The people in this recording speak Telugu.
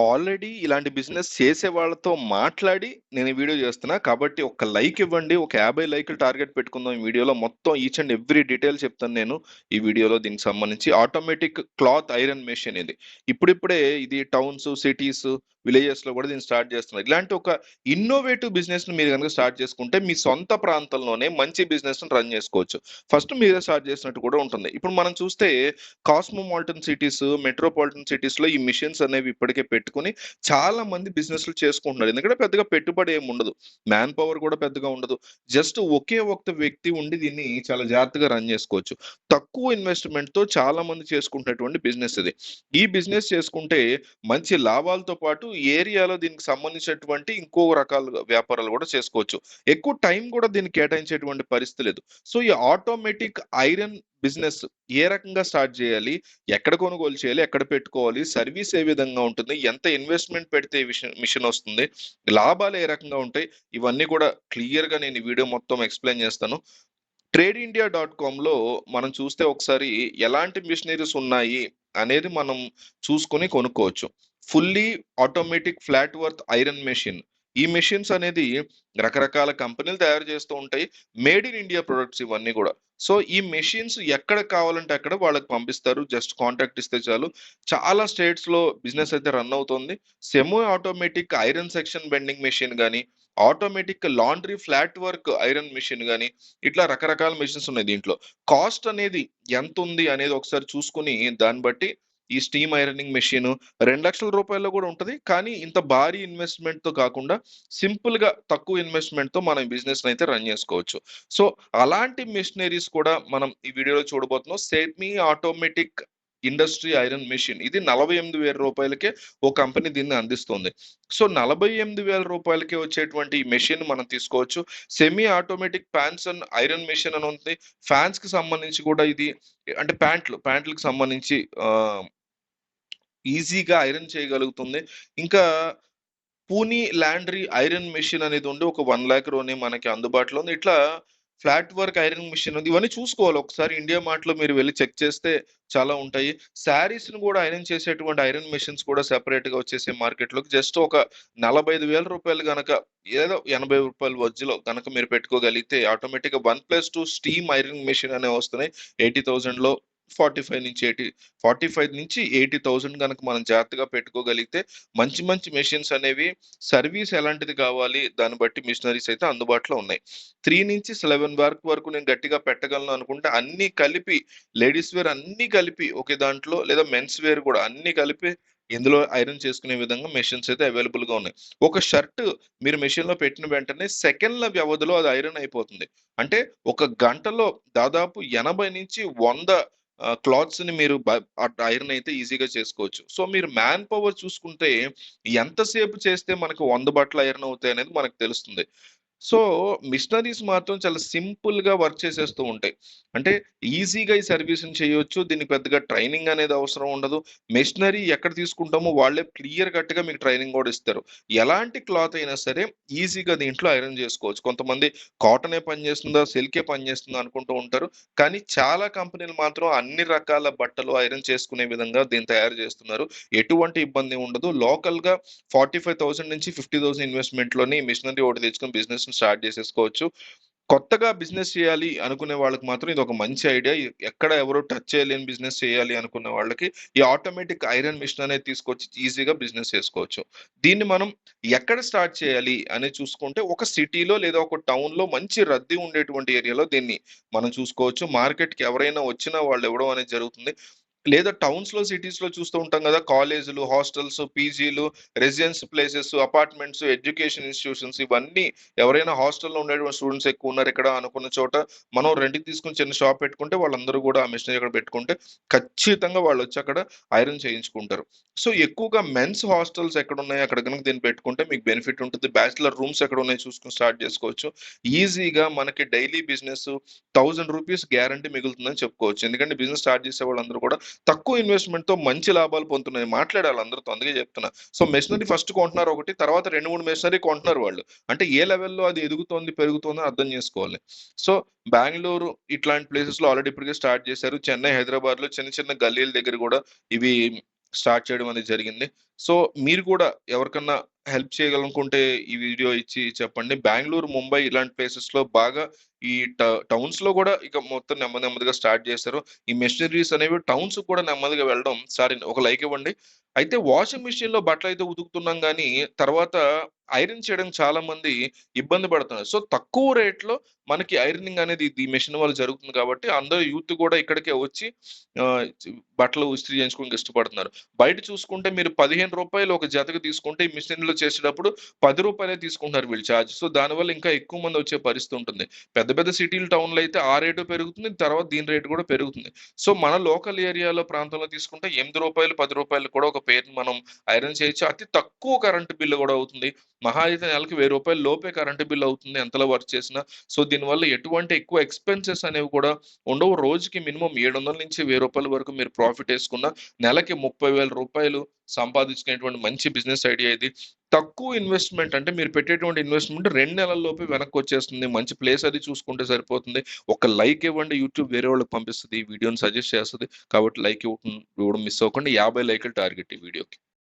ఆల్రెడీ ఇలాంటి బిజినెస్ చేసే వాళ్ళతో మాట్లాడి నేను ఈ వీడియో చేస్తున్నా. కాబట్టి ఒక్క లైక్ ఇవ్వండి. ఒక 50 లైకులు టార్గెట్ పెట్టుకుందాం ఈ వీడియోలో. మొత్తం ఈచ్ అండ్ ఎవ్రీ డీటెయిల్ చెప్తాను నేను ఈ వీడియోలో దీనికి సంబంధించి. ఆటోమేటిక్ క్లాత్ ఐరన్ మెషిన్ ఇది. ఇప్పుడిప్పుడే ఇది టౌన్స్, సిటీస్, విలేజెస్‌లో కూడా దీన్ని స్టార్ట్ చేస్తున్నారు. ఇలాంటి ఒక ఇన్నోవేటివ్ బిజినెస్‌ని మీరు గనుక స్టార్ట్ చేసుకుంటే మీ సొంత ప్రాంతంలోనే మంచి బిజినెస్‌ని రన్ చేసుకోవచ్చు. ఫస్ట్ మీరే స్టార్ట్ చేసినట్టు కూడా ఉంటుంది. ఇప్పుడు మనం చూస్తే కాస్మోపాలిటన్ సిటీస్, మెట్రోపాలిటన్ సిటీస్‌లో ఈ మిషన్స్ అనేవి ఇప్పటికే పెట్టుకొని చాలా మంది బిజినెస్‌లు చేసుకుంటున్నారు. ఎందుకంటే పెద్దగా పెట్టుబడి ఏమి ఉండదు. మ్యాన్ పవర్ కూడా పెద్దగా ఉండదు. జస్ట్ ఒకే ఒక్క వ్యక్తి ఉండి దీన్ని చాలా జాగ్రత్తగా రన్ చేసుకోవచ్చు. తక్కువ ఇన్వెస్ట్‌మెంట్‌తో చాలా మంది చేసుకుంటున్నటువంటి బిజినెస్ ఇది. ఈ బిజినెస్ చేసుకుంటే మంచి లాభాలతో పాటు ఏరియాలో దీనికి సంబంధించినటువంటి ఇంకో రకాల వ్యాపారాలు కూడా చేసుకోవచ్చు. ఎక్కువ టైం కూడా దీనికి కేటాయించేటువంటి పరిస్థితి లేదు. సో, ఈ ఆటోమేటిక్ ఐరన్ బిజినెస్ ఏ రకంగా స్టార్ట్ చేయాలి? ఎక్కడ కొనుగోలు చేయాలి? ఎక్కడ పెట్టుకోవాలి? సర్వీస్ ఏ విధంగా ఉంటుంది? ఎంత ఇన్వెస్ట్‌మెంట్ పెడితే ఈ మిషన్ వస్తుంది? లాభాలు ఏ రకంగా ఉంటాయి? ఇవన్నీ కూడా క్లియర్‌గా నేను ఈ వీడియో మొత్తం ఎక్స్‌ప్లెయిన్ చేస్తాను. ట్రేడిండియా.కామ్‌లో మనం చూస్తే ఒకసారి ఎలాంటి మిషనరీస్ ఉన్నాయి అనేది మనం చూసుకొని కొనుక్కోవచ్చు. Fully automatic flat worth iron machine. ఈ మెషిన్స్ అనేది రకరకాల కంపెనీలు తయారు చేస్తూ ఉంటాయి. మేడ్ ఇన్ ఇండియా ప్రొడక్ట్స్ ఇవన్నీ గూడా. సో, ఈ మెషిన్స్ ఎక్కడ కావాలంటే అక్కడ వాళ్ళకి పంపిస్తారు. జస్ట్ కాంటాక్ట్ ఇస్తే చాలు. చాలా స్టేట్స్‌లో బిజినెస్ అయితే రన్ అవుతుంది. Semi automatic iron section bending machine గాని, automatic laundry flat work iron machine గాని, ఇట్లా రకరకాల మెషిన్స్ ఉన్నాయి దీంట్లో. కాస్ట్ అనేది ఎంతుంది అనేది ఒకసారి చూసుకొని దాన్ని బట్టి ఈ స్టీమ్ ఐరనింగ్ మెషిన్ రూ. 2,00,000 కూడా ఉంటది. కానీ ఇంత భారీ ఇన్వెస్ట్‌మెంట్‌తో కాకుండా సింపుల్‌గా తక్కువ ఇన్వెస్ట్‌మెంట్‌తో మనం బిజినెస్‌నయితే రన్ చేసుకోవచ్చు. సో, అలాంటి మెషినరీస్ కూడా మనం ఈ వీడియోలో చూడబోతున్నాం. Semi automatic industry iron machine. ఇది రూ. 48,000కే ఓ కంపెనీ దీన్ని అందిస్తుంది. సో, రూ. 48,000కే వచ్చేటువంటి ఈ మెషిన్ మనం తీసుకోవచ్చు. Semi automatic fans and iron machine అని ఉంది. ఫ్యాన్స్‌కి సంబంధించి కూడా ఇది అంటే ప్యాంట్‌లకి సంబంధించి ఈజీగా ఐరన్ చేయగలుగుతుంది. ఇంకా పూని లాండ్రీ ఐరన్ మెషిన్ అనేది ఉండి ఒక 1,00,000 మనకి అందుబాటులో ఉంది. ఇట్లా ఫ్లాట్ వర్క్ ఐరన్ మెషిన్ ఉంది. ఇవన్నీ చూసుకోవాలి. ఒకసారి ఇండియా మార్ట్‌లో మీరు వెళ్లి చెక్ చేస్తే చాలా ఉంటాయి. శారీస్‌ని కూడా ఐరన్ చేసేటువంటి ఐరన్ మెషిన్స్ కూడా సెపరేట్‌గా వచ్చేసాయి మార్కెట్‌లోకి. జస్ట్ ఒక రూ. 45,000 గనక ఏదో రూ. 80 మధ్యలో గనక మీరు పెట్టుకోగలిగితే ఆటోమేటిక్‌గా 1+2 స్టీమ్ ఐరన్ మెషిన్ అనేవి వస్తున్నాయి. 80,000లో 45,000 గనక మనం జాగ్రత్తగా పెట్టుకోగలిగితే మంచి మంచి మెషిన్స్ అనేవి సర్వీస్ ఎలాంటిది కావాలి దాన్ని బట్టి మిషనరీస్ అయితే అందుబాటులో ఉన్నాయి. 3-11 వరకు నేను గట్టిగా పెట్టగలను అనుకుంటే అన్నీ కలిపి లేడీస్ వేర్ అన్నీ కలిపి ఒకే దాంట్లో లేదా మెన్స్ వేర్ కూడా అన్నీ కలిపి ఇందులో ఐరన్ చేసుకునే విధంగా మెషిన్స్ అయితే అవైలబుల్‌గా ఉన్నాయి. ఒక షర్ట్ మీరు మెషిన్‌లో పెట్టిన వెంటనే సెకండ్ల వ్యవధిలో అది ఐరన్ అయిపోతుంది. అంటే ఒక గంటలో దాదాపు 80-100 క్లాత్స్‌ని మీరు ఐరన్ అయితే ఈజీగా చేసుకోవచ్చు. సో, మీరు మ్యాన్ పవర్ చూసుకుంటే ఎంతసేపు చేస్తే మనకు 100 బట్టలు ఐరన్ అవుతాయనేది మనకు తెలుస్తుంది. సో, మిషనరీస్ మాత్రం చాలా సింపుల్‌గా వర్క్ చేసేస్తూ ఉంటాయి. అంటే ఈజీగా ఈ సర్వీస్‌ని చేయొచ్చు. దీనికి పెద్దగా ట్రైనింగ్ అనేది అవసరం ఉండదు. మెషినరీ ఎక్కడ తీసుకుంటామో వాళ్ళే క్లియర్ కట్‌గా మీకు ట్రైనింగ్ గూడా ఇస్తారు. ఎలాంటి క్లాత్ అయినా సరే ఈజీగా దీంట్లో ఐరన్ జేసుకోవచ్చు. కొంతమంది కాటనే పనిచేస్తుందా, సిల్కే పనిచేస్తుందా అనుకుంటూ ఉంటారు. కానీ చాలా కంపెనీలు మాత్రం అన్ని రకాల బట్టలు ఐరన్ చేసుకునే విధంగా దీన్ని తయారు జేస్తున్నారు. ఎటువంటి ఇబ్బంది ఉండదు. లోకల్‌గా 45,000-50,000 ఇన్వెస్ట్‌మెంట్‌లోని మిషనరీ ఒకటి తెచ్చుకొని బిజినెస్‌ని స్టార్ట్ చేసేసుకోవచ్చు. కొత్తగా బిజినెస్ చేయాలి అనుకునే వాళ్ళకి మాత్రం ఇదొక మంచి ఐడియా. ఎక్కడ ఎవరు టచ్ చేయలేని బిజినెస్ చేయాలి అనుకున్న వాళ్ళకి ఈ ఆటోమేటిక్ ఐరన్ మిషన్ అనేది తీసుకొచ్చి ఈజీగా బిజినెస్ చేసుకోవచ్చు. దీన్ని మనం ఎక్కడ స్టార్ట్ చేయాలి అనేది చూసుకుంటే ఒక సిటీలో లేదా ఒక టౌన్‌లో మంచి రద్దీ ఉండేటువంటి ఏరియాలో దీన్ని మనం చూసుకోవచ్చు. మార్కెట్‌కి ఎవరైనా వచ్చినా వాళ్ళు ఇవ్వడం అనేది జరుగుతుంది. లేదా టౌన్స్‌లో, సిటీస్‌లో చూస్తూ ఉంటాం గదా! కాలేజీలు, హాస్టల్స్, పీజీలు, residence places, apartments, education institutions ఇవన్నీ ఎవరైనా హాస్టల్‌లో ఉండేటువంటి స్టూడెంట్స్ ఎక్కువున్నారు ఇక్కడ అనుకున్న చోట మనం రెంట్‌కి తీసుకొని చిన్న షాప్ పెట్టుకుంటే వాళ్ళందరూ గూడా ఆ మెషినరీ అక్కడ పెట్టుకుంటే ఖచ్చితంగా వాళ్ళొచ్చి అక్కడ ఐరన్ చేయించుకుంటారు. సో, ఎక్కువగా మెన్స్ హాస్టల్స్ ఎక్కడున్నాయో అక్కడ గనుక దీన్ని పెట్టుకుంటే మీకు బెనిఫిట్ ఉంటుంది. బ్యాచిలర్ రూమ్స్ ఎక్కడున్నాయో చూసుకొని స్టార్ట్ చేసుకోవచ్చు. ఈజీగా మనకి డైలీ బిజినెస్ రూ. 1,000 గ్యారంటీ మిగులుతుందని చెప్పుకోవచ్చు. ఎందుకంటే బిజినెస్ స్టార్ట్ చేసే వాళ్ళందరూ కూడా తక్కువ ఇన్వెస్ట్‌మెంట్‌తో మంచి లాభాలు పొందుతున్నాయి. మాట్లాడాలి అందరితో అందుకే చెప్తున్నా. సో, మెషినరీ ఫస్ట్ కొంటున్నారు ఒకటి. తర్వాత 2, 3 మెషినరీ కొంటున్నారు వాళ్ళు. అంటే ఏ లెవెల్‌లో అది ఎదుగుతోంది, పెరుగుతోందని అర్థం చేసుకోవాలి. సో, బెంగుళూరు ఇట్లాంటి ప్లేసెస్‌లో ఆల్రెడీ ఇప్పటికే స్టార్ట్ చేశారు. చెన్నై, హైదరాబాద్‌లో చిన్న చిన్న గల్లీల దగ్గర గూడా ఇవి స్టార్ట్ చేయడం అనేది జరిగింది. సో, మీరు కూడా ఎవరికన్నా హెల్ప్ చేయగలనుకుంటే ఈ వీడియో ఇచ్చి చెప్పండి. బెంగుళూరు, ముంబై ఇలాంటి ప్లేసెస్‌లో బాగా ఈ టౌన్స్‌లో గూడా ఇక మొత్తం నెమ్మదిగా స్టార్ట్ చేశారు. ఈ మెషినరీస్ అనేవి టౌన్స్‌కి కూడా నెమ్మదిగా వెళ్ళడం స్టార్ట్ అయింది. ఒక లైక్ ఇవ్వండి. అయితే వాషింగ్ మెషిన్‌లో బట్టలైతే ఉతుకుతున్నాం గానీ, తర్వాత ఐరన్ చేయడానికి చాలా మంది ఇబ్బంది పడుతున్నారు. సో, తక్కువ రేట్‌లో మనకి ఐరనింగ్ అనేది ఈ మెషిన్ వల్ల జరుగుతుంది కాబట్టి, అందరూ యూత్ కూడా ఇక్కడికే వచ్చి ఆహ్, బట్టలు ఇస్త్రీ చేయించుకోవడానికి ఇష్టపడుతున్నారు. బయట చూసుకుంటే మీరు రూ. 15 ఒక జతకు తీసుకుంటే, ఈ మిషన్‌లో చేసేటప్పుడు రూ. 10 తీసుకుంటున్నారు వీళ్ళు ఛార్జ్. సో, దానివల్ల ఇంకా ఎక్కువ మంది వచ్చే పరిస్థితి ఉంటుంది. పెద్ద పెద్ద సిటీలు, టౌన్‌లో అయితే ఆ రేటు పెరుగుతుంది. తర్వాత దీని రేట్ కూడా పెరుగుతుంది. సో, మన లోకల్ ఏరియాలో ప్రాంతంలో తీసుకుంటే రూ. 8, రూ. 10 కూడా ఒక పెయిర్‌ని మనం ఐరన్ చేయొచ్చు. అతి తక్కువ కరెంట్ బిల్ కూడా అవుతుంది. మహా అయితే నెలకి రూ. 1000 లోపే కరెంట్ బిల్ అవుతుంది ఎంతలో వర్క్ చేసినా. సో, దీనివల్ల ఎటువంటి ఎక్కువ ఎక్స్‌పెన్సెస్ అనేవి కూడా ఉండవు. రోజుకి మినిమమ్ 700-1000 వరకు మీరు ప్రాఫిట్ యేసుకున్న నెలకి రూ. 30,000 సంపాదించుకునేటువంటి మంచి బిజినెస్ ఐడియా ఇది. తక్కువ ఇన్వెస్ట్‌మెంట్ అంటే మీరు పెట్టేటువంటి ఇన్వెస్ట్‌మెంట్ 2 నెలల్లోపే వెనక్కొచ్చేస్తుంది. మంచి ప్లేస్ అది చూసుకుంటే సరిపోతుంది. ఒక లైక్ ఇవ్వండి. యూట్యూబ్ వేరే వాళ్ళకి పంపిస్తది. ఈ వీడియోని సజెస్ట్ చేస్తది. కాబట్టి లైక్ ఇవ్వడం మిస్ అవ్వకండి. 50 లైకులు టార్గెట్ ఈ వీడియోకి.